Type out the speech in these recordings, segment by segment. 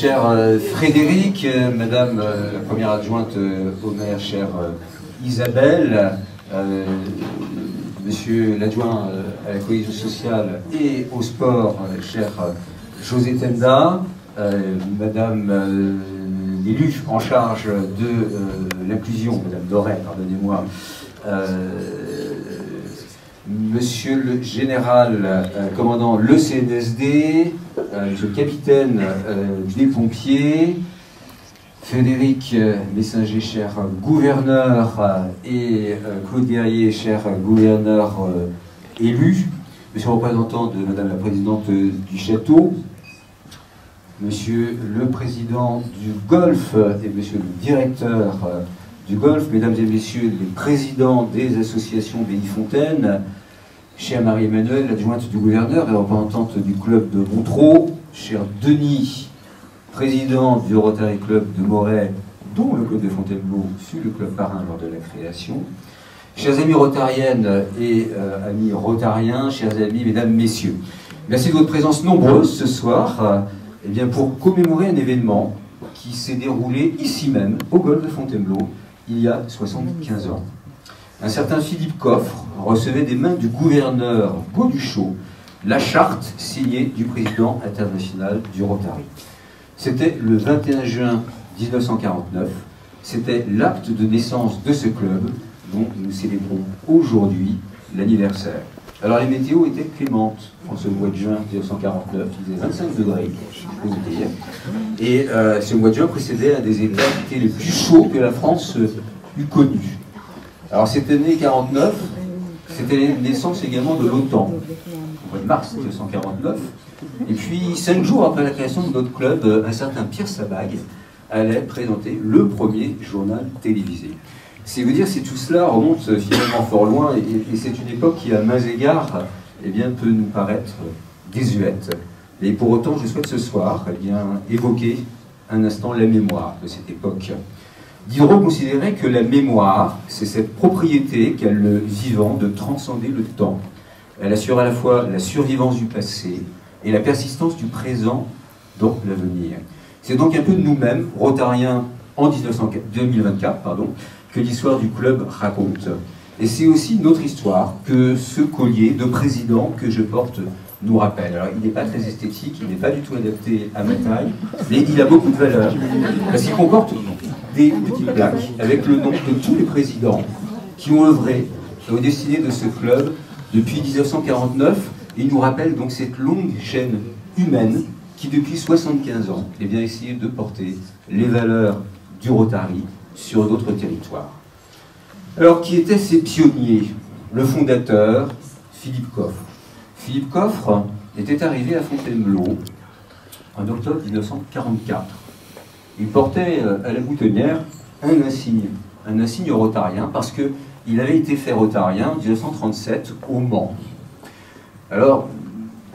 Cher Frédéric, Madame la première adjointe au maire, chère Isabelle, Monsieur l'adjoint à la cohésion sociale et au sport, cher José Tenda, Madame l'élu en charge de l'inclusion, Madame Doré, pardonnez-moi, Monsieur le général commandant le CNSD, Monsieur le capitaine des pompiers, Frédéric Messinger, cher gouverneur, et Claude Guerrier, cher gouverneur élu, Monsieur le représentant de Madame la présidente du château, Monsieur le président du golf et Monsieur le directeur du golf, Mesdames et Messieurs les présidents des associations Bénifontaine, chère Marie-Emmanuelle, l'adjointe du gouverneur et représentante du club de Montreux, cher Denis, président du Rotary Club de Moret, dont le club de Fontainebleau fut le club parrain lors de la création, chers amis rotariennes et amis rotariens, chers amis, mesdames, messieurs, merci de votre présence nombreuse ce soir eh bien, pour commémorer un événement qui s'est déroulé ici même, au golf de Fontainebleau, il y a 75 ans. Un certain Philippe Coffre recevait des mains du gouverneur Gauduchot la charte signée du président international du Rotary. C'était le 21 juin 1949, c'était l'acte de naissance de ce club dont nous célébrons aujourd'hui l'anniversaire. Alors les météos étaient clémentes en ce mois de juin 1949, il faisait 25 degrés, je peux vous dire. Et ce mois de juin précédait un des états qui étaient les plus chauds que la France eût connu. Alors cette année 49, c'était la naissance également de l'OTAN, au mois de mars 1949. Et puis 5 jours après la création de notre club, un certain Pierre Sabag allait présenter le premier journal télévisé. C'est vous dire si tout cela remonte finalement fort loin, et c'est une époque qui, à maints égards, eh bien, peut nous paraître désuète. Et pour autant, je souhaite ce soir eh bien, évoquer un instant la mémoire de cette époque. Diderot considérait que la mémoire, c'est cette propriété qu'a le vivant de transcender le temps. Elle assure à la fois la survivance du passé et la persistance du présent dans l'avenir. C'est donc un peu de nous-mêmes, rotariens en 2024, que l'histoire du club raconte. Et c'est aussi notre histoire que ce collier de président que je porte nous rappelle. Alors, il n'est pas très esthétique, il n'est pas du tout adapté à ma taille, mais il a beaucoup de valeur, parce qu'il comporte des petites plaques avec le nom de tous les présidents qui ont œuvré aux destinées de ce club depuis 1949, et il nous rappelle donc cette longue chaîne humaine qui, depuis 75 ans, eh bien, essayé de porter les valeurs du Rotary sur d'autres territoires. Alors, qui étaient ces pionniers? Le fondateur, Philippe Coffre. Philippe Coffre était arrivé à Fontainebleau en octobre 1944. Il portait à la boutonnière un insigne rotarien, parce qu'il avait été fait rotarien en 1937 au Mans. Alors,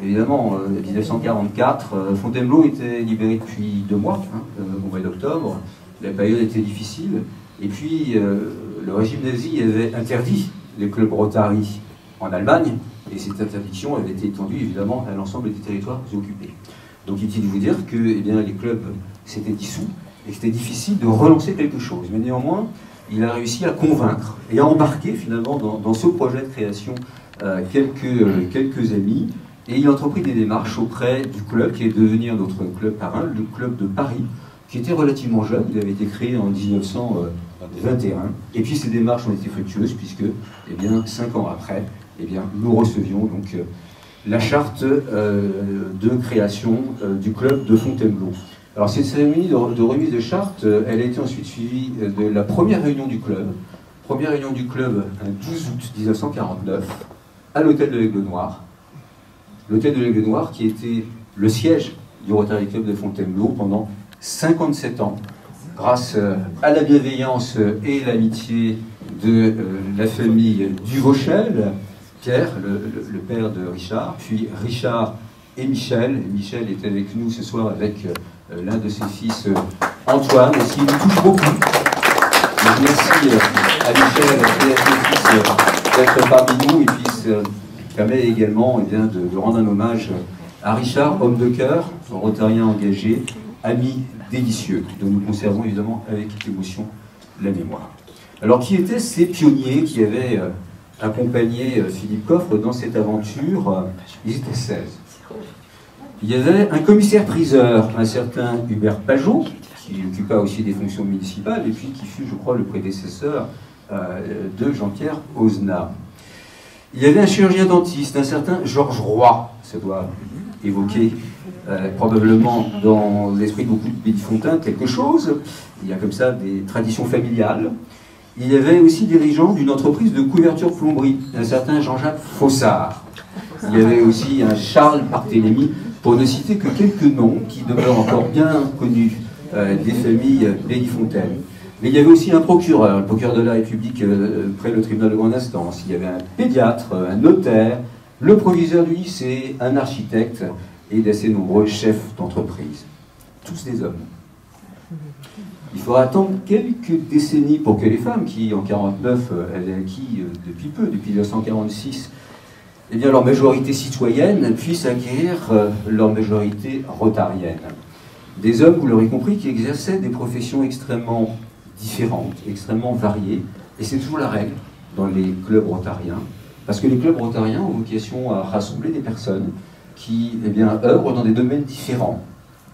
évidemment, 1944, Fontainebleau était libéré depuis 2 mois, au mois d'octobre. La période était difficile, et puis le régime nazi avait interdit les clubs Rotary en Allemagne, et cette interdiction avait été étendue évidemment à l'ensemble des territoires occupés. Donc il est de vous dire que eh bien, les clubs s'étaient dissous, et que c'était difficile de relancer quelque chose. Mais néanmoins, il a réussi à convaincre et à embarquer finalement dans ce projet de création quelques amis, et il a entrepris des démarches auprès du club qui est devenu notre club parrain, le club de Paris, qui était relativement jeune. Il avait été créé en 1921, et puis ces démarches ont été fructueuses puisque, eh bien, 5 ans après, eh bien, nous recevions donc la charte de création du club de Fontainebleau. Alors cette cérémonie de remise de charte, elle a été ensuite suivie de la première réunion du club. Première réunion du club un 12 août 1949 à l'hôtel de l'Aigle Noir. L'hôtel de l'Aigle Noir qui était le siège du Rotary Club de Fontainebleau pendant 57 ans, grâce à la bienveillance et l'amitié de la famille Duvauchel, Pierre, le père de Richard, puis Richard et Michel. Et Michel est avec nous ce soir avec l'un de ses fils, Antoine, et qui nous touche beaucoup. Donc merci à Michel et à ses fils d'être parmi nous, et puis ça permet également eh bien, de rendre un hommage à Richard, homme de cœur, rotarien engagé, amis délicieux, dont nous conservons évidemment avec émotion la mémoire. Alors qui étaient ces pionniers qui avaient accompagné Philippe Coffre dans cette aventure? Ils étaient 16. Il y avait un commissaire-priseur, un certain Hubert Pajot, qui occupa aussi des fonctions municipales, et puis qui fut, je crois, le prédécesseur de Jean-Pierre Ozna. Il y avait un chirurgien dentiste, un certain Georges Roy, ça doit évoquer probablement dans l'esprit de beaucoup de Bélifontains quelque chose. Il y a comme ça des traditions familiales. Il y avait aussi dirigeant d'une entreprise de couverture plomberie, un certain Jean-Jacques Fossard. Il y avait aussi un Charles Barthélemy, pour ne citer que quelques noms qui demeurent encore bien connus des familles Bélifontaines. Mais il y avait aussi un procureur, le procureur de la République près le tribunal de grande instance. Il y avait un pédiatre, un notaire, le proviseur du lycée, un architecte et d'assez nombreux chefs d'entreprise. Tous des hommes. Il faudra attendre quelques décennies pour que les femmes, qui en 1949 avaient acquis depuis peu, depuis 1946, eh bien, leur majorité citoyenne, puissent acquérir leur majorité rotarienne. Des hommes, vous l'aurez compris, qui exerçaient des professions extrêmement différentes, extrêmement variées, et c'est toujours la règle dans les clubs rotariens, parce que les clubs rotariens ont vocation à rassembler des personnes qui œuvrent dans des domaines différents,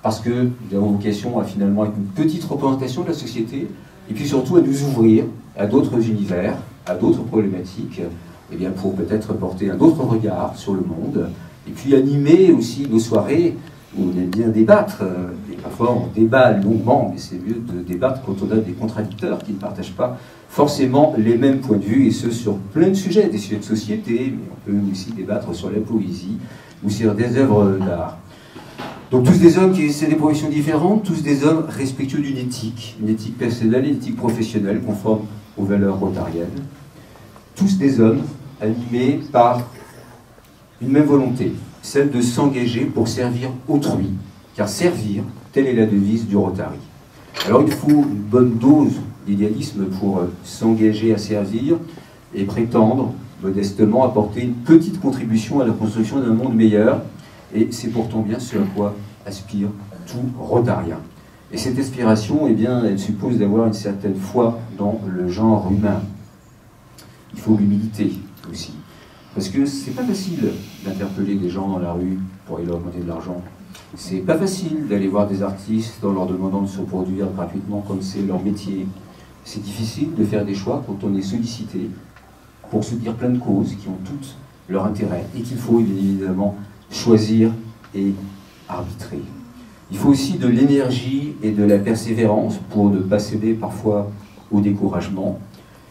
parce qu'ils ont vocation à finalement être une petite représentation de la société, et puis surtout à nous ouvrir à d'autres univers, à d'autres problématiques, pour peut-être porter un autre regard sur le monde, et puis animer aussi nos soirées où on aime bien débattre, et parfois on débat longuement, mais c'est mieux de débattre quand on a des contradicteurs qui ne partagent pas forcément les mêmes points de vue, et ce sur plein de sujets, des sujets de société, mais on peut aussi débattre sur la poésie ou sur des œuvres d'art. Donc tous des hommes qui essaient des professions différentes, tous des hommes respectueux d'une éthique personnelle, une éthique professionnelle conforme aux valeurs rotariennes. Tous des hommes animés par une même volonté, celle de s'engager pour servir autrui, car servir, telle est la devise du Rotary. Alors il faut une bonne dose d'idéalisme pour s'engager à servir et prétendre modestement apporter une petite contribution à la construction d'un monde meilleur, et c'est pourtant bien ce à quoi aspire tout Rotarien. Et cette aspiration, elle suppose d'avoir une certaine foi dans le genre humain. Il faut l'humilité aussi. Parce que c'est pas facile d'interpeller des gens dans la rue pour aller leur demander de l'argent. C'est pas facile d'aller voir des artistes en leur demandant de se produire gratuitement comme c'est leur métier. C'est difficile de faire des choix quand on est sollicité pour soutenir plein de causes qui ont toutes leur intérêt et qu'il faut bien évidemment choisir et arbitrer. Il faut aussi de l'énergie et de la persévérance pour ne pas céder parfois au découragement.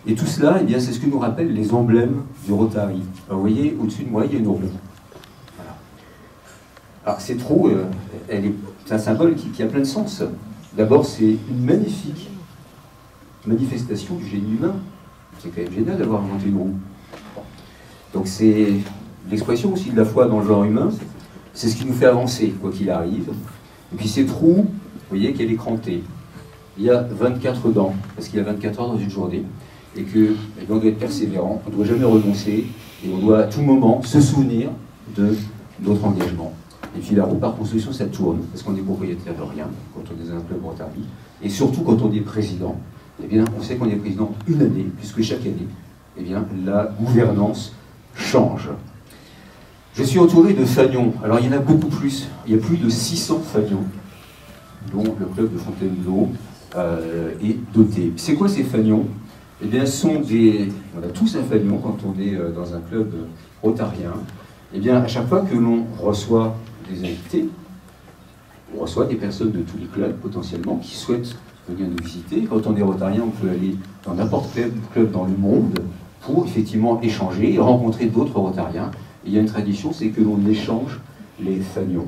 Et tout cela, c'est ce que nous rappellent les emblèmes du Rotary. Alors, vous voyez, au-dessus de moi, il y a une roue. Voilà. Alors, cette roue, c'est un symbole qui a plein de sens. D'abord, c'est une magnifique manifestation du génie humain. C'est quand même génial d'avoir inventé une roue. Donc, c'est l'expression aussi de la foi dans le genre humain. C'est ce qui nous fait avancer, quoi qu'il arrive. Et puis, cette roue, vous voyez qu'elle est crantée. Il y a 24 dents, parce qu'il y a 24 heures dans une journée. Et qu'on doit être persévérant, on ne doit jamais renoncer, et on doit à tout moment se souvenir de notre engagement. Et puis la roue par construction, ça tourne, parce qu'on est propriétaire de rien quand on est dans un club Rotary, et surtout quand on est président. On sait qu'on est président une année, puisque chaque année, la gouvernance change. Je suis entouré de fanions. Alors il y en a beaucoup plus, il y a plus de 600 fanions, dont le club de Fontainebleau est doté. C'est quoi ces fanions ? On a tous un fanion quand on est dans un club rotarien. À chaque fois que l'on reçoit des invités, on reçoit des personnes de tous les clubs potentiellement qui souhaitent venir nous visiter. Quand on est rotarien, on peut aller dans n'importe quel club dans le monde pour effectivement échanger et rencontrer d'autres rotariens. Et il y a une tradition, c'est que l'on échange les fanions.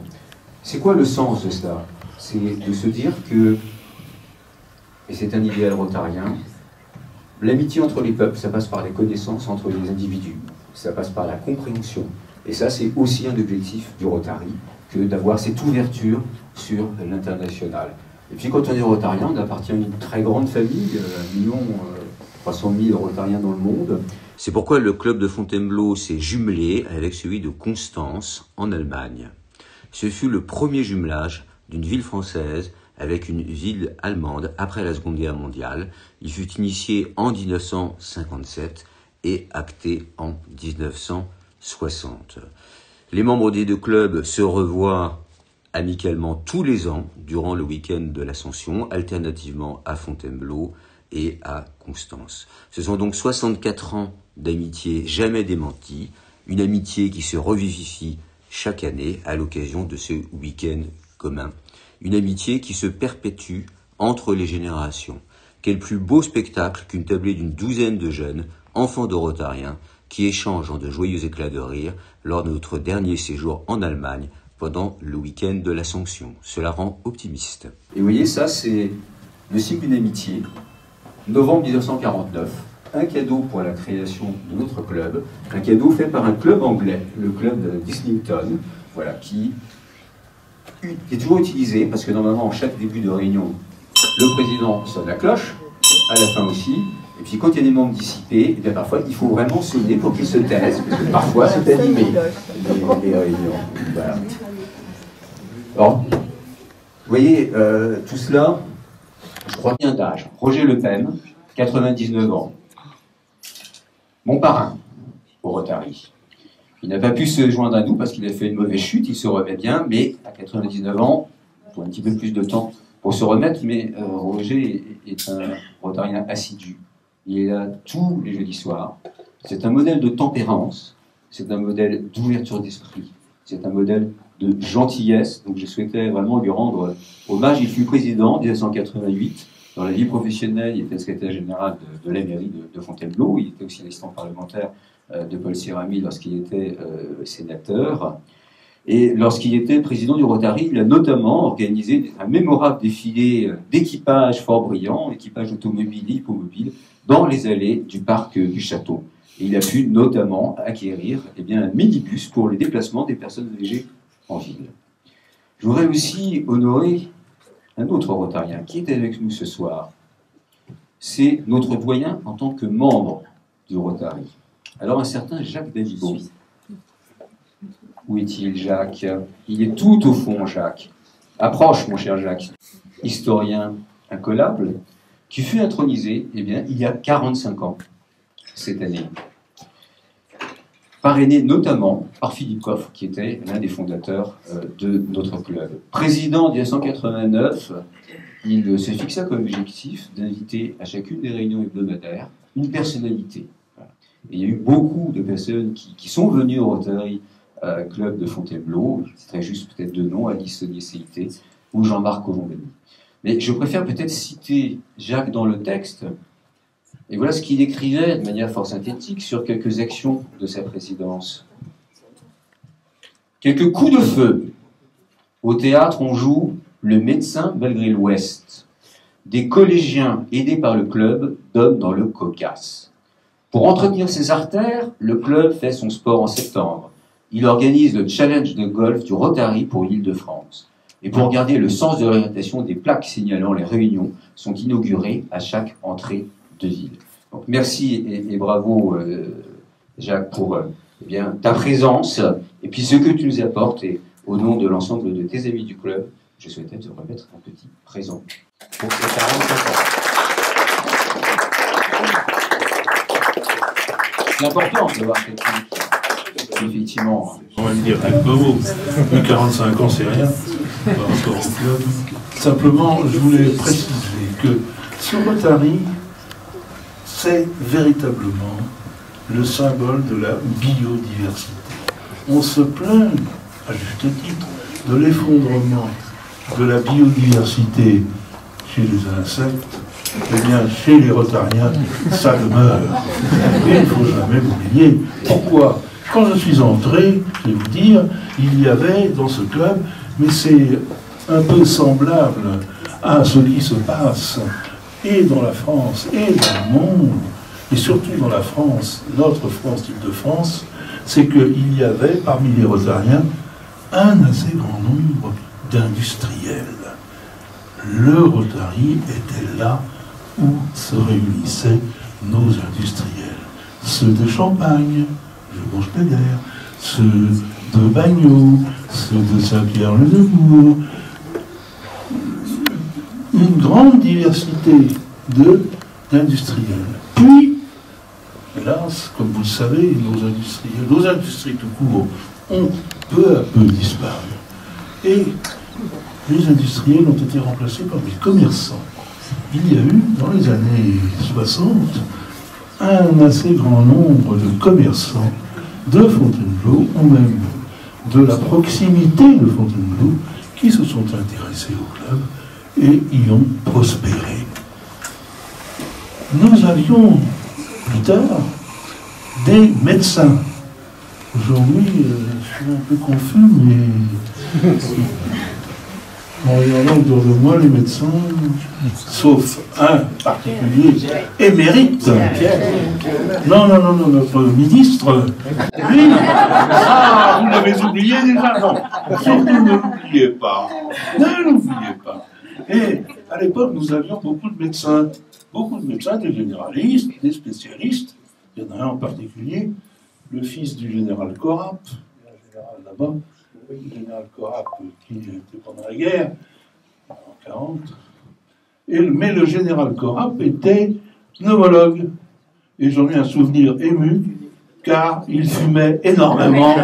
C'est quoi le sens de cela? C'est de se dire que, et c'est un idéal rotarien, l'amitié entre les peuples, ça passe par les connaissances entre les individus, ça passe par la compréhension. Et ça, c'est aussi un objectif du Rotary, que d'avoir cette ouverture sur l'international. Et puis quand on est rotarien, on appartient à une très grande famille, 1 300 000 rotariens dans le monde. C'est pourquoi le club de Fontainebleau s'est jumelé avec celui de Constance, en Allemagne. Ce fut le premier jumelage d'une ville française avec une ville allemande après la Seconde Guerre mondiale. Il fut initié en 1957 et acté en 1960. Les membres des deux clubs se revoient amicalement tous les ans durant le week-end de l'Ascension, alternativement à Fontainebleau et à Constance. Ce sont donc 64 ans d'amitié jamais démentie, une amitié qui se revivifie chaque année à l'occasion de ce week-end commun. Une amitié qui se perpétue entre les générations. Quel plus beau spectacle qu'une tablée d'une douzaine de jeunes, enfants de Rotariens, qui échangent en de joyeux éclats de rire lors de notre dernier séjour en Allemagne pendant le week-end de l'Ascension. Cela rend optimiste. Et vous voyez, ça c'est le cycle d'une amitié. Novembre 1949, un cadeau pour la création de notre club, un cadeau fait par un club anglais, le club d'Islington, voilà, qui est toujours utilisé, parce que normalement, en chaque début de réunion, le président sonne la cloche, à la fin aussi, et puis quand il y a des membres dissipés, et bien parfois il faut vraiment sonner pour qu'ils se taisent, parce que parfois c'est animé, les réunions. Voilà. Alors, vous voyez, tout cela, je crois bien d'âge. Roger Le Pen, 99 ans, mon parrain au Rotary. Il n'a pas pu se joindre à nous parce qu'il a fait une mauvaise chute, il se remet bien, mais à 99 ans, il faut un petit peu plus de temps pour se remettre, mais Roger est un Rotarien assidu. Il est là tous les jeudis soirs. C'est un modèle de tempérance, c'est un modèle d'ouverture d'esprit, c'est un modèle de gentillesse, donc je souhaitais vraiment lui rendre hommage. Il fut président en 1988. Dans la vie professionnelle, il était secrétaire général de la mairie de Fontainebleau. Il était aussi assistant parlementaire de Paul Sérami lorsqu'il était sénateur. Et lorsqu'il était président du Rotary, il a notamment organisé un mémorable défilé d'équipage fort brillant, équipage automobile et hippomobile, dans les allées du parc du château. Et il a pu notamment acquérir un minibus pour les déplacements des personnes âgées en ville. Je voudrais aussi honorer un autre Rotarien qui est avec nous ce soir. C'est notre doyen en tant que membre du Rotary. Alors un certain Jacques Davibeau. Où est-il, Jacques? Il est tout au fond, Jacques. Approche, mon cher Jacques. Historien incollable, qui fut intronisé il y a 45 ans, cette année. Parrainé notamment par Philippe Coffre, qui était l'un des fondateurs de notre club. Président en 1989, il se fixa comme objectif d'inviter à chacune des réunions hebdomadaires une personnalité. Voilà. Et il y a eu beaucoup de personnes qui sont venues au Rotary Club de Fontainebleau, je citerai juste peut-être deux noms, Alice Sonier-Céité ou Jean-Marc Colombani. Mais je préfère peut-être citer Jacques dans le texte. Et voilà ce qu'il écrivait de manière fort synthétique sur quelques actions de sa présidence. Quelques coups de feu. Au théâtre, on joue le médecin malgré l'Ouest. Des collégiens aidés par le club donnent dans le cocasse. Pour entretenir ses artères, le club fait son sport en septembre. Il organise le challenge de golf du Rotary pour l'Île-de-France. Et pour garder le sens de l'orientation, des plaques signalant les réunions sont inaugurées à chaque entrée de ville. Donc, merci et bravo Jacques pour ta présence et puis ce que tu nous apportes, et au nom de l'ensemble de tes amis du club, je souhaitais te remettre un petit présent pour ces 45 ans. C'est important de voir quelqu'un qui, effectivement... On va me dire, bravo, 45 ans c'est rien par rapport au club. Simplement, je voulais préciser que ce Rotary, c'est véritablement le symbole de la biodiversité. On se plaint, à juste titre, de l'effondrement de la biodiversité chez les insectes. Eh bien, chez les Rotariens, ça demeure. Et il ne faut jamais l'oublier. Pourquoi? Quand je suis entré, je vais vous dire, il y avait dans ce club, mais c'est un peu semblable à ce qui se passe et dans la France et dans le monde, et surtout dans la France, notre France, l'Île-de-France, c'est qu'il y avait parmi les Rotariens un assez grand nombre d'industriels. Le Rotary était là où se réunissaient nos industriels. Ceux de Champagne, je mange Pédère, ceux de Bagnols, ceux de Saint-Pierre-le-Nemours, une grande diversité d'industriels. Puis, hélas, comme vous le savez, nos industries tout court ont peu à peu disparu. Et les industriels ont été remplacés par des commerçants. Il y a eu, dans les années 60, un assez grand nombre de commerçants de Fontainebleau, ou même de la proximité de Fontainebleau, qui se sont intéressés au club et y ont prospéré. Nous avions plus tard des médecins. Aujourd'hui, je suis un peu confus, mais en regardant autour de moi, les médecins, sauf un particulier, émérite. Non, notre ministre, lui, vous l'avez oublié déjà, non. Surtout ne l'oubliez pas. Ne l'oubliez pas. Et à l'époque, nous avions beaucoup de médecins, des généralistes, des spécialistes. Il y en a un en particulier, le fils du général Corap, le général là-bas, le général Corap qui était pendant la guerre, en 1940. Mais le général Corap était pneumologue. Et j'en ai un souvenir ému, car il fumait énormément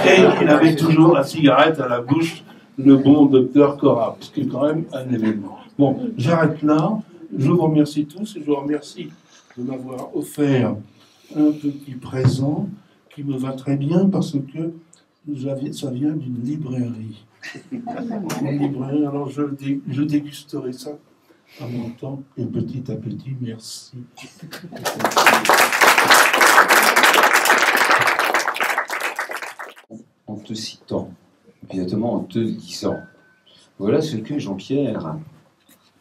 et il avait toujours la cigarette à la bouche, le bon docteur Corap, ce qui est quand même un événement. Bon, j'arrête là. Je vous remercie tous et je vous remercie de m'avoir offert un petit présent qui me va très bien parce que ça vient d'une librairie. Une librairie, alors je dégusterai ça à mon temps et petit à petit, merci. En te citant, exactement en te disant, voilà ce que Jean-Pierre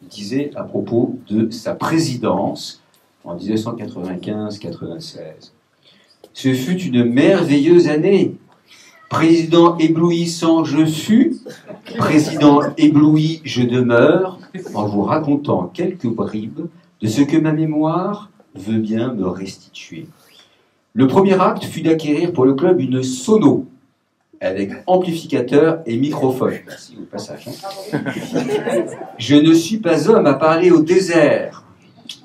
disait à propos de sa présidence en 1995-96. Ce fut une merveilleuse année. Président éblouissant je fus, président ébloui je demeure, en vous racontant quelques bribes de ce que ma mémoire veut bien me restituer. Le premier acte fut d'acquérir pour le club une sono, avec amplificateur et microphone. Merci au passage. Je ne suis pas homme à parler au désert.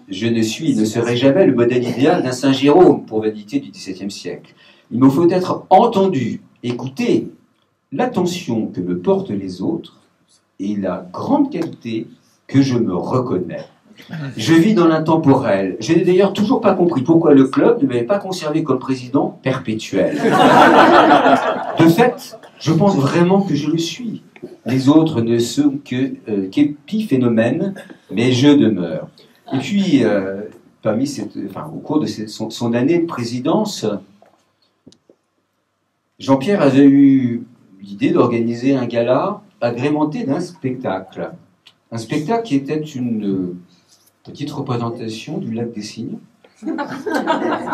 Je ne suis et ne serai jamais le modèle idéal d'un Saint Jérôme pour vanité du XVIIe siècle. Il me faut être entendu, écouter, l'attention que me portent les autres et la grande qualité que je me reconnais. Je vis dans l'intemporel. Je n'ai d'ailleurs toujours pas compris pourquoi le club ne m'avait pas conservé comme président perpétuel. De fait, je pense vraiment que je le suis. Les autres ne sont qu'épiphénomènes, mais je demeure. Et puis, au cours de son année de présidence, Jean-Pierre avait eu l'idée d'organiser un gala agrémenté d'un spectacle. Un spectacle qui était une petite représentation du lac des Cygnes,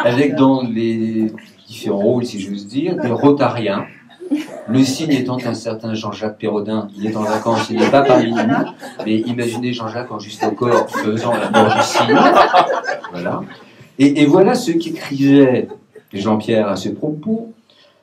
avec dans les différents rôles, si j'ose dire, des rotariens. Le cygne étant un certain Jean-Jacques Perrodin, il est en vacances, il n'est pas parmi nous, mais imaginez Jean-Jacques en juste encore faisant la mort du cygne. Voilà. Et voilà ce qu'écrivait Jean-Pierre à ce propos.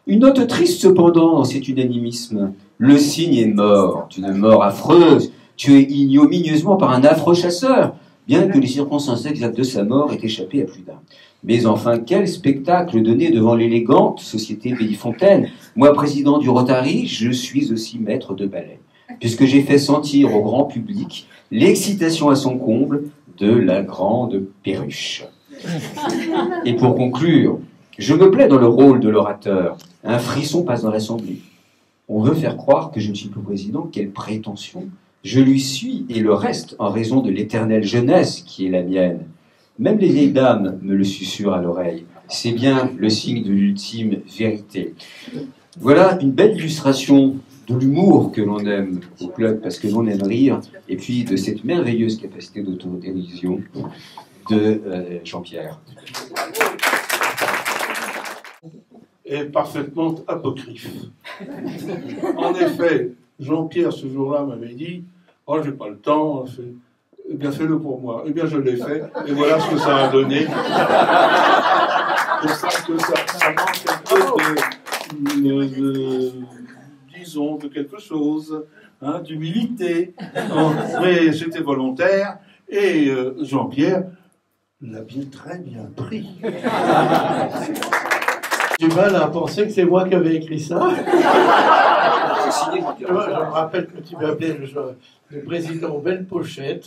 Une note triste cependant dans cet unanimisme. Le cygne est mort, une mort affreuse, tué ignominieusement par un affreux chasseur, bien que les circonstances exactes de sa mort aient échappé à plus d'un. Mais enfin, quel spectacle donné devant l'élégante société Bellefontaine. Moi, président du Rotary, je suis aussi maître de ballet, puisque j'ai fait sentir au grand public l'excitation à son comble de la grande perruche. Et pour conclure, je me plais dans le rôle de l'orateur. Un frisson passe dans l'assemblée. On veut faire croire que je ne suis plus président, quelle prétention! Je lui suis et le reste en raison de l'éternelle jeunesse qui est la mienne. Même les vieilles dames me le susurrent à l'oreille. C'est bien le signe de l'ultime vérité. Voilà une belle illustration de l'humour que l'on aime au club, parce que l'on aime rire, et puis de cette merveilleuse capacité d'autodérision de Jean-Pierre. Est parfaitement apocryphe. En effet, Jean-Pierre, ce jour-là, m'avait dit « Oh, j'ai pas le temps, eh bien, fais-le pour moi. » Eh bien, je l'ai fait, et voilà ce que ça a donné. C'est ça que ça manque un peu disons, de quelque quelque chose, hein, d'humilité. Mais j'étais volontaire et Jean-Pierre l'a très bien pris. J'ai du mal à penser que c'est moi qui avais écrit ça. Je me rappelle que tu m'appelais le président Belle Pochette.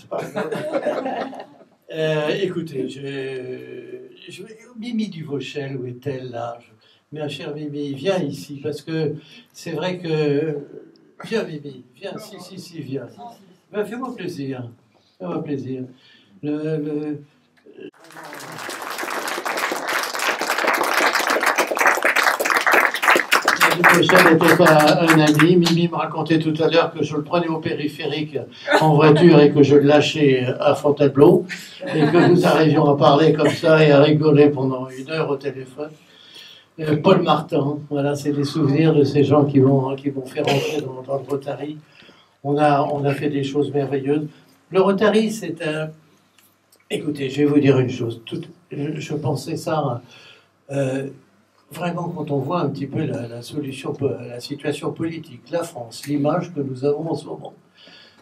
Écoutez, Mimi Duvauchel, où est-elle là? Ma chère Mimi, viens ici, parce que c'est vrai que... Viens Mimi, viens, si, viens. Ben, fais-moi plaisir, fais-moi plaisir. Michel n'était pas un ami. Mimi me racontait tout à l'heure que je le prenais au périphérique en voiture et que je le lâchais à Fontainebleau et que nous arrivions à parler comme ça et à rigoler pendant 1 heure au téléphone. Paul Martin, voilà, c'est des souvenirs de ces gens qui m'ont fait rentrer dans le Rotary. On a fait des choses merveilleuses. Le Rotary, c'est un... Écoutez, je vais vous dire une chose. Je pensais ça... Vraiment, quand on voit un petit peu la situation politique, la France, l'image que nous avons en ce moment,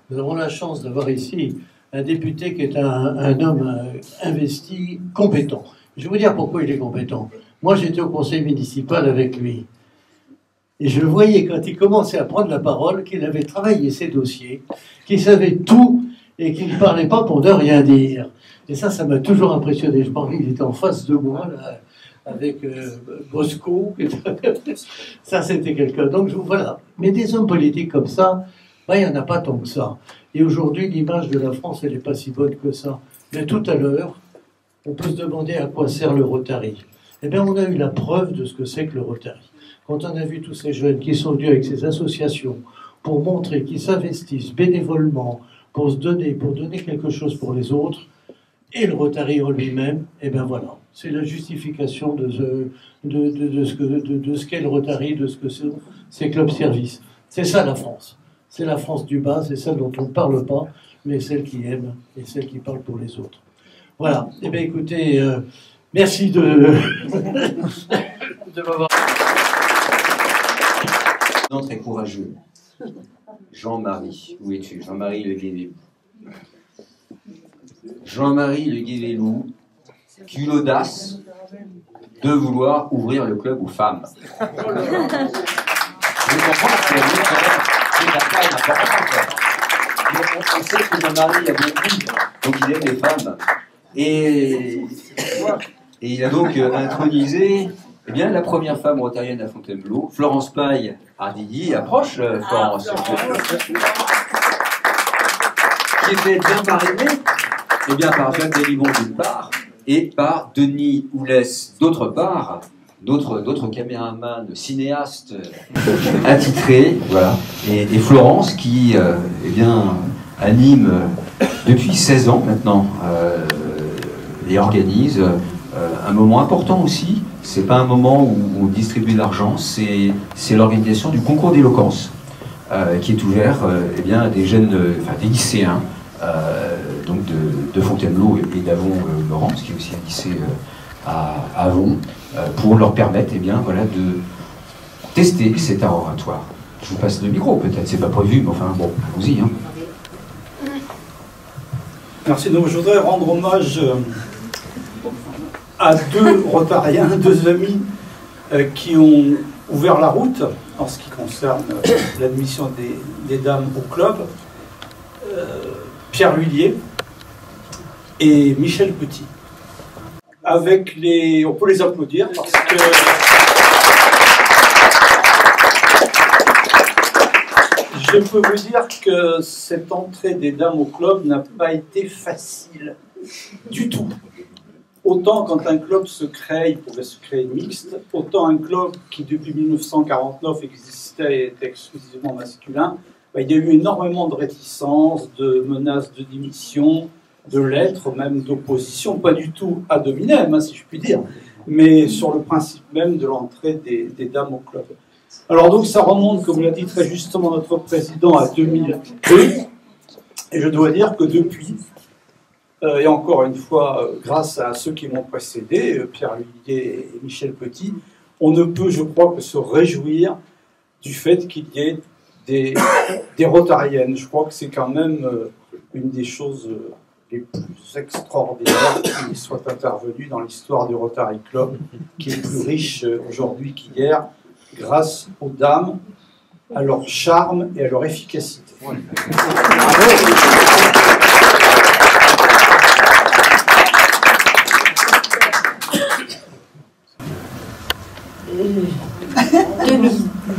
nous avons la chance d'avoir ici un député qui est un homme investi, compétent. Je vais vous dire pourquoi il est compétent. Moi, j'étais au conseil municipal avec lui. Et je voyais, quand il commençait à prendre la parole, qu'il avait travaillé ses dossiers, qu'il savait tout et qu'il ne parlait pas pour ne rien dire. Et ça m'a toujours impressionné. Je pense qu'il était en face de moi, là, avec Bosco. Ça, c'était quelqu'un. Donc, voilà. Mais des hommes politiques comme ça, il n'y en a pas tant que ça. Et aujourd'hui, l'image de la France, elle n'est pas si bonne que ça. Mais tout à l'heure, on peut se demander à quoi sert le Rotary. Eh bien, on a eu la preuve de ce que c'est que le Rotary. Quand on a vu tous ces jeunes qui sont venus avec ces associations pour montrer qu'ils s'investissent bénévolement, pour se donner, pour donner quelque chose pour les autres, et le Rotary en lui-même, eh bien voilà. C'est la justification de ce qu'est le Rotary, de ce que c'est Club Service. C'est ça la France. C'est la France du bas, c'est celle dont on ne parle pas, mais celle qui aime et celle qui parle pour les autres. Voilà. Eh bien écoutez, merci de m'avoir... Non, très courageux. Jean-Marie, où es-tu? Jean-Marie Le Guévillou. Jean-Marie Le Guévillou, qui eut l'audace de vouloir ouvrir le club aux femmes. Je comprends que c'est la taille importante. On sait que Jean-Marie a beaucoup, donc il aime les femmes. Et il a donc intronisé bien, la première femme rotarienne à Fontainebleau, Florence Paille Ardilly, approche Florence, qui était bien parrainée par Jacques Delibon d'une part, et par Denis Oulès d'autre part, d'autres caméramans, cinéastes attitrés, voilà, et Florence qui anime depuis 16 ans maintenant et organise un moment important aussi. C'est pas un moment où on distribue de l'argent, c'est l'organisation du concours d'éloquence qui est ouvert à des jeunes, des lycéens donc de Fontainebleau et d'Avon-Laurence, qui est aussi un lycée à Avon, pour leur permettre de tester cet art oratoire. Je vous passe le micro, peut-être, c'est pas prévu, mais enfin bon, allons-y. Hein. Merci. Donc je voudrais rendre hommage à 2 Rotariens, 2 amis qui ont ouvert la route en ce qui concerne l'admission des dames au club. Pierre Lhuillier et Michel Petit. On peut les applaudir parce que je peux vous dire que cette entrée des dames au club n'a pas été facile du tout. Autant quand un club se crée, il pouvait se créer mixte, autant un club qui depuis 1949 existait et était exclusivement masculin, il y a eu énormément de réticences, de menaces de démission, de lettres, même d'opposition, pas du tout à dominem, si je puis dire, mais sur le principe même de l'entrée des dames au club. Alors donc ça remonte, comme l'a dit très justement notre président, à 2002, et je dois dire que depuis, et encore une fois, grâce à ceux qui m'ont précédé, Pierre Lhuillier et Michel Petit, on ne peut, je crois, que se réjouir du fait qu'il y ait des Rotariennes. Je crois que c'est quand même une des choses les plus extraordinaires qui soit intervenue dans l'histoire du Rotary Club, qui est plus riche aujourd'hui qu'hier, grâce aux dames, à leur charme et à leur efficacité. Bravo.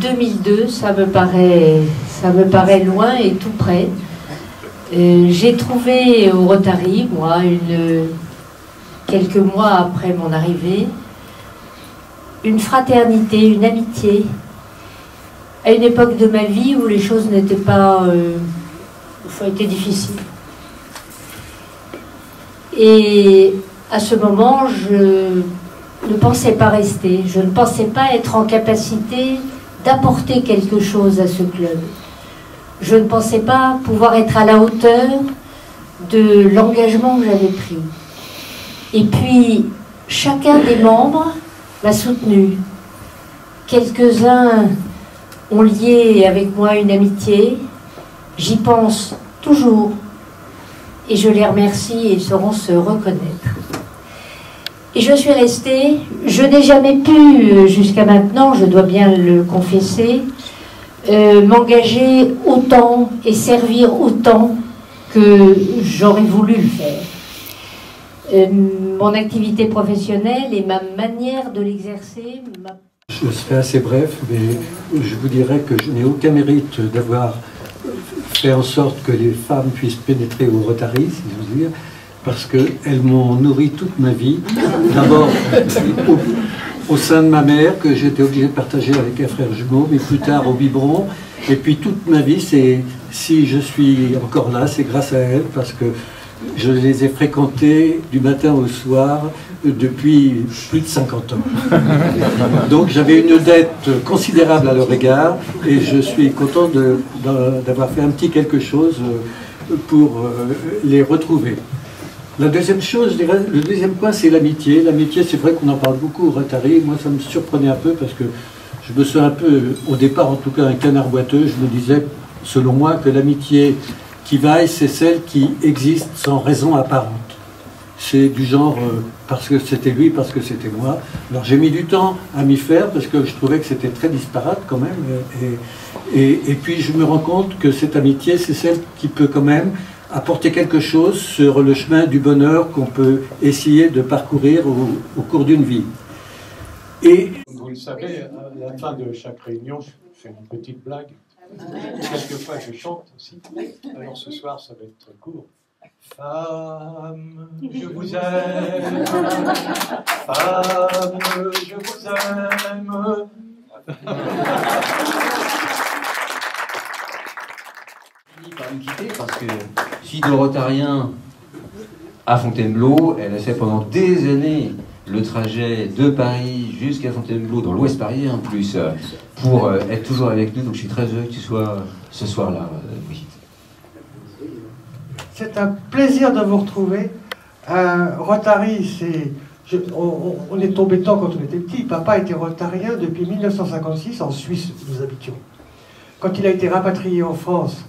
2002, ça me paraît loin et tout près. J'ai trouvé au Rotary, moi, quelques mois après mon arrivée, une fraternité, une amitié, à une époque de ma vie où les choses n'étaient pas... étaient difficiles. Et à ce moment, je ne pensais pas rester, je ne pensais pas être en capacité d'apporter quelque chose à ce club. Je ne pensais pas pouvoir être à la hauteur de l'engagement que j'avais pris. Et puis, chacun des membres m'a soutenu. Quelques-uns ont lié avec moi une amitié. J'y pense toujours. Et je les remercie et ils sauront se reconnaître. Et je suis restée. Je n'ai jamais pu, jusqu'à maintenant, je dois bien le confesser, m'engager autant et servir autant que j'aurais voulu le faire. Mon activité professionnelle et ma manière de l'exercer... Je serai assez bref, mais je vous dirais que je n'ai aucun mérite d'avoir fait en sorte que les femmes puissent pénétrer au Rotary, si j'ose dire, parce qu'elles m'ont nourri toute ma vie. D'abord au sein de ma mère, que j'étais obligé de partager avec un frère jumeau, mais plus tard au biberon. Et puis toute ma vie, si je suis encore là, c'est grâce à elles, parce que je les ai fréquentées du matin au soir depuis plus de 50 ans. Donc j'avais une dette considérable à leur égard et je suis content d'avoir fait un petit quelque chose pour les retrouver. La deuxième chose, je dirais, le deuxième point, c'est l'amitié. L'amitié, c'est vrai qu'on en parle beaucoup au Rotary. Moi, ça me surprenait un peu parce que je me sens un peu, au départ en tout cas, un canard boiteux. Je me disais, selon moi, que l'amitié qui vaille, c'est celle qui existe sans raison apparente. C'est du genre, parce que c'était lui, parce que c'était moi. Alors j'ai mis du temps à m'y faire parce que je trouvais que c'était très disparate quand même. Et puis je me rends compte que cette amitié, c'est celle qui peut quand même apporter quelque chose sur le chemin du bonheur qu'on peut essayer de parcourir au cours d'une vie. Et vous le savez, à la fin de chaque réunion, je fais une petite blague. Quelquefois, je chante aussi. Alors ce soir, ça va être très court. Femme, je vous aime. Femme, je vous aime. Par me quitter parce que fille de Rotarien à Fontainebleau, elle a fait pendant des années le trajet de Paris jusqu'à Fontainebleau, dans l'Ouest parisien en plus, pour être toujours avec nous. Donc je suis très heureux que tu sois ce soir-là, Brigitte. C'est un plaisir de vous retrouver. Rotary, on est tombé dedans quand on était petit. Papa était rotarien depuis 1956 en Suisse, nous habitions. Quand il a été rapatrié en France,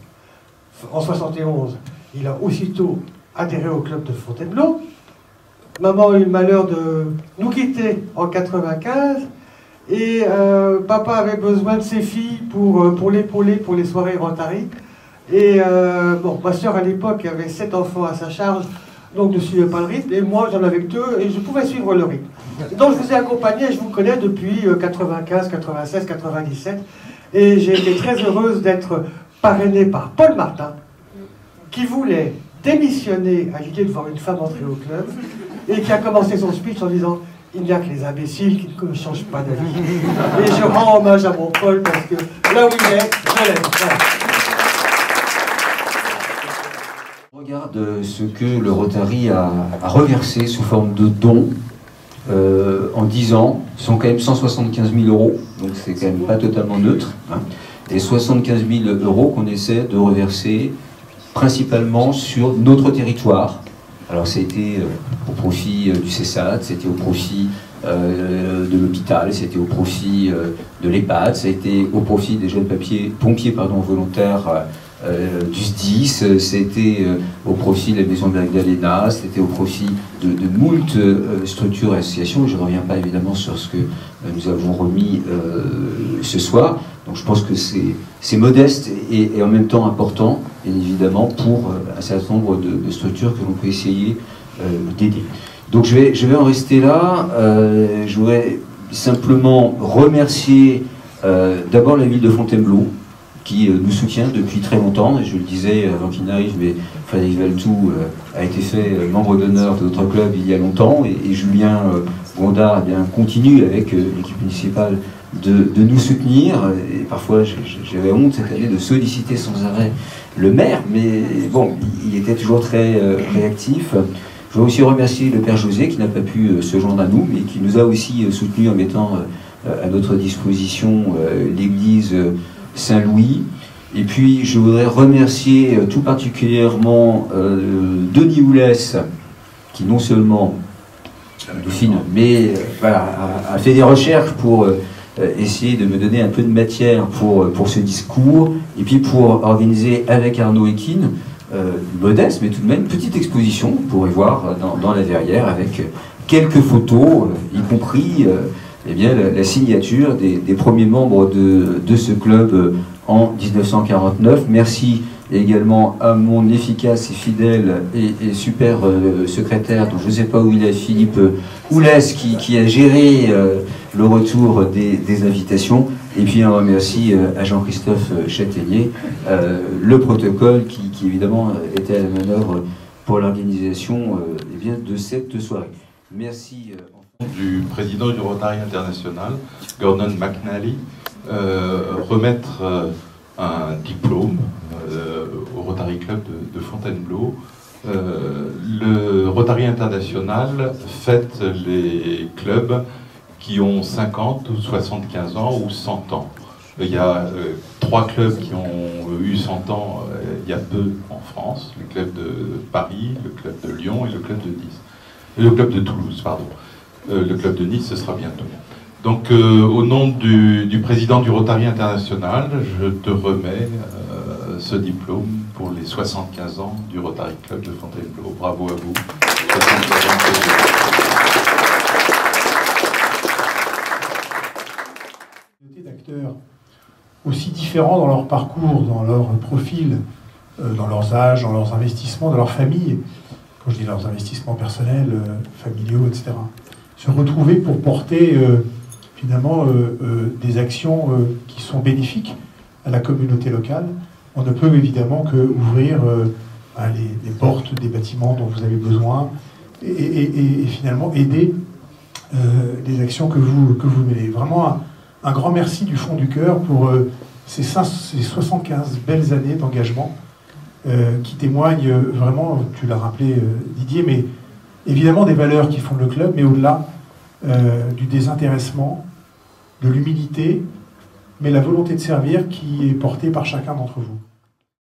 en 71, il a aussitôt adhéré au club de Fontainebleau. Maman a eu le malheur de nous quitter en 95 et papa avait besoin de ses filles pour l'épauler pour les soirées Rotary. Et bon, ma soeur à l'époque avait 7 enfants à sa charge, donc ne suivait pas le rythme, et moi j'en avais que 2 et je pouvais suivre le rythme. Donc je vous ai accompagné, je vous connais depuis 95, 96, 97, et j'ai été très heureuse d'être parrainée par Paul Martin, qui voulait démissionner à l'idée de voir une femme entrer au club, et qui a commencé son speech en disant « Il n'y a que les imbéciles qui ne changent pas d'avis ». Et je rends hommage à mon Paul, parce que là où il est, je l'aime. Voilà. Regarde ce que le Rotary a reversé sous forme de dons en 10 ans. Ce sont quand même 175 000 €, donc c'est quand même pas totalement neutre. Hein. Et 75 000 € qu'on essaie de reverser principalement sur notre territoire. Alors c'était au profit du CESAT, c'était au profit de l'hôpital, c'était au profit de l'EHPAD, ça a été au profit des jeunes pompiers volontaires du SDIS, c'était au profit de la maison de Magdalena, c'était au profit de moult structures et associations. Je ne reviens pas évidemment sur ce que nous avons remis ce soir. Donc je pense que c'est modeste et en même temps important, bien évidemment, pour un certain nombre de structures que l'on peut essayer d'aider. Donc je vais en rester là. Je voudrais simplement remercier d'abord la ville de Fontainebleau, qui nous soutient depuis très longtemps, et je le disais avant qu'il n'arrive, mais Frédéric Valtou a été fait membre d'honneur de notre club il y a longtemps, et Julien Gondard continue avec l'équipe municipale de nous soutenir, et parfois j'avais honte cette année de solliciter sans arrêt le maire, mais bon, il était toujours très réactif. Je veux aussi remercier le père José qui n'a pas pu se joindre à nous, mais qui nous a aussi soutenus en mettant à notre disposition l'église Saint-Louis. Et puis je voudrais remercier tout particulièrement Denis Oulès, qui non seulement mais a fait des recherches pour essayer de me donner un peu de matière pour ce discours, et puis pour organiser avec Arnaud Ekin, modeste mais tout de même petite exposition, vous pourrez voir dans la verrière, avec quelques photos, y compris la signature des premiers membres de ce club en 1949. Merci également à mon efficace et fidèle et super secrétaire, dont je ne sais pas où il est, Philippe Oulès, qui a géré le retour des invitations. Et puis un remercie à Jean-Christophe Châtaignier, le protocole qui évidemment était à la manœuvre pour l'organisation de cette soirée. Merci. Du président du Rotary International, Gordon McNally, remettre un diplôme au Rotary Club de Fontainebleau. Le Rotary International fête les clubs qui ont 50 ou 75 ans ou 100 ans. Il y a 3 clubs qui ont eu 100 ans il y a peu en France, le club de Paris, le club de Lyon et le club de Nice. Le club de Toulouse, pardon. Le club de Nice, ce sera bientôt. Donc, au nom du président du Rotary International, je te remets ce diplôme pour les 75 ans du Rotary Club de Fontainebleau. Bravo à vous. 75 ans d'acteurs aussi différents dans leur parcours, dans leur profil, dans leurs âges, dans leurs investissements, dans leur famille, quand je dis leurs investissements personnels, familiaux, etc., se retrouver pour porter finalement des actions qui sont bénéfiques à la communauté locale. On ne peut évidemment qu'ouvrir les portes des bâtiments dont vous avez besoin et finalement aider les actions que vous menez. Vraiment un grand merci du fond du cœur pour ces 75 belles années d'engagement qui témoignent vraiment, tu l'as rappelé Didier, mais évidemment des valeurs qui font le club, mais au-delà du désintéressement, de l'humilité, mais la volonté de servir qui est portée par chacun d'entre vous.